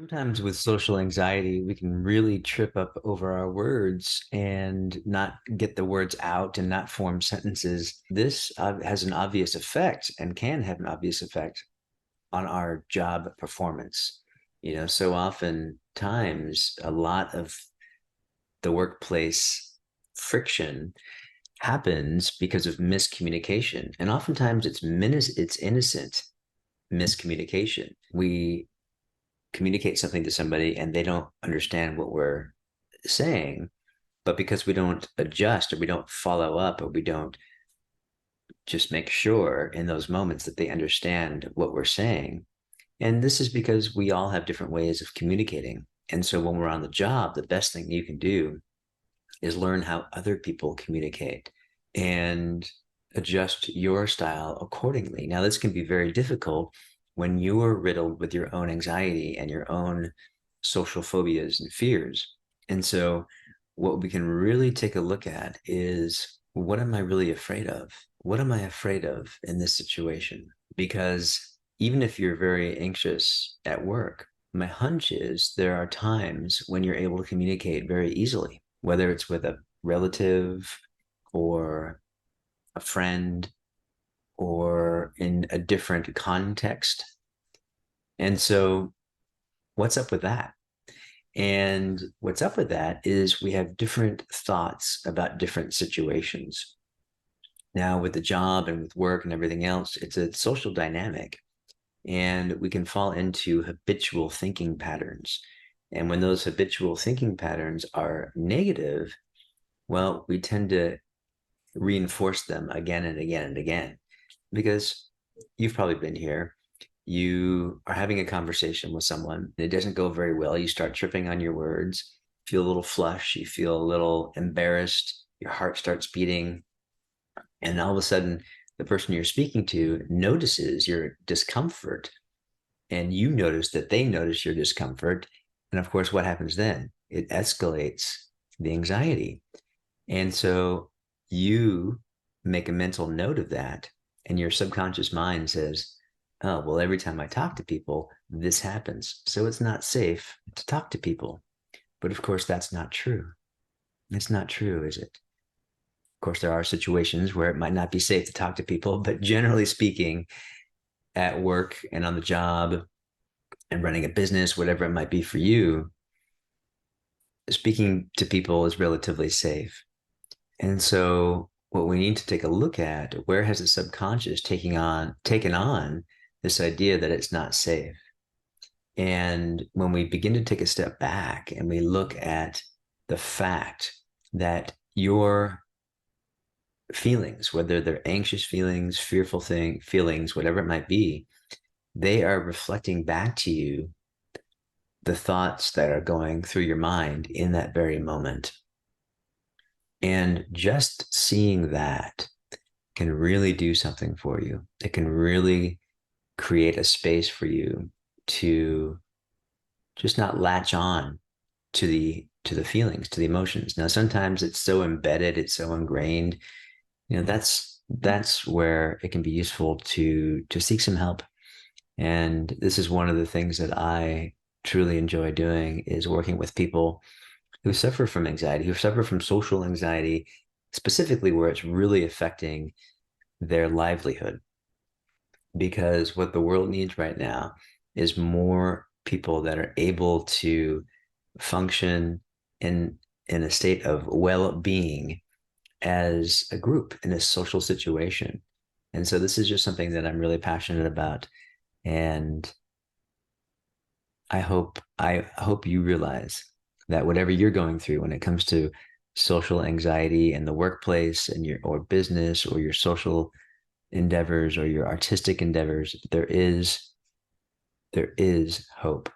Sometimes with social anxiety, we can really trip up over our words and not get the words out and not form sentences. This has an obvious effect and can have an obvious effect on our job performance. So often times a lot of the workplace friction happens because of miscommunication. And oftentimes it's innocent miscommunication. We communicate something to somebody and they don't understand what we're saying, but because we don't adjust or we don't follow up or we don't just make sure in those moments that they understand what we're saying. And this is because we all have different ways of communicating. And so when we're on the job, the best thing you can do is learn how other people communicate and adjust your style accordingly. Now, this can be very difficult when you are riddled with your own anxiety and your own social phobias and fears. And so, what we can really take a look at is, what am I really afraid of? What am I afraid of in this situation? Because even if you're very anxious at work, my hunch is there are times when you're able to communicate very easily, whether it's with a relative or a friend or in a different context. And so, what's up with that? And what's up with that is we have different thoughts about different situations. Now, with the job and with work and everything else, it's a social dynamic, and we can fall into habitual thinking patterns. And when those habitual thinking patterns are negative, well, we tend to reinforce them again and again and again. Because you've probably been here. You are having a conversation with someone, and it doesn't go very well. You start tripping on your words, feel a little flush, you feel a little embarrassed, your heart starts beating, and all of a sudden, the person you're speaking to notices your discomfort, and you notice that they notice your discomfort. And of course, what happens then? It escalates the anxiety. And so you make a mental note of that, and your subconscious mind says, oh, well, every time I talk to people, this happens. So it's not safe to talk to people. But of course, that's not true. It's not true, is it? Of course, there are situations where it might not be safe to talk to people, but generally speaking, at work and on the job and running a business, whatever it might be for you, speaking to people is relatively safe. And so what we need to take a look at, where has the subconscious taken on this idea that it's not safe? And when we begin to take a step back and we look at the fact that your feelings, whether they're anxious feelings, feelings, whatever it might be, they are reflecting back to you the thoughts that are going through your mind in that very moment. And just seeing that can really do something for you. It can really create a space for you to just not latch on to the feelings, to the emotions. Now, sometimes it's so embedded, it's so ingrained. That's where it can be useful to seek some help. And this is one of the things that I truly enjoy doing is working with people who suffer from anxiety, who suffer from social anxiety, specifically where it's really affecting their livelihood. Because what the world needs right now is more people that are able to function in a state of well-being as a group in a social situation. And so this is just something that I'm really passionate about. And I hope you realize that whatever you're going through when it comes to social anxiety in the workplace and your or business or your social endeavors or your artistic endeavors, there is hope.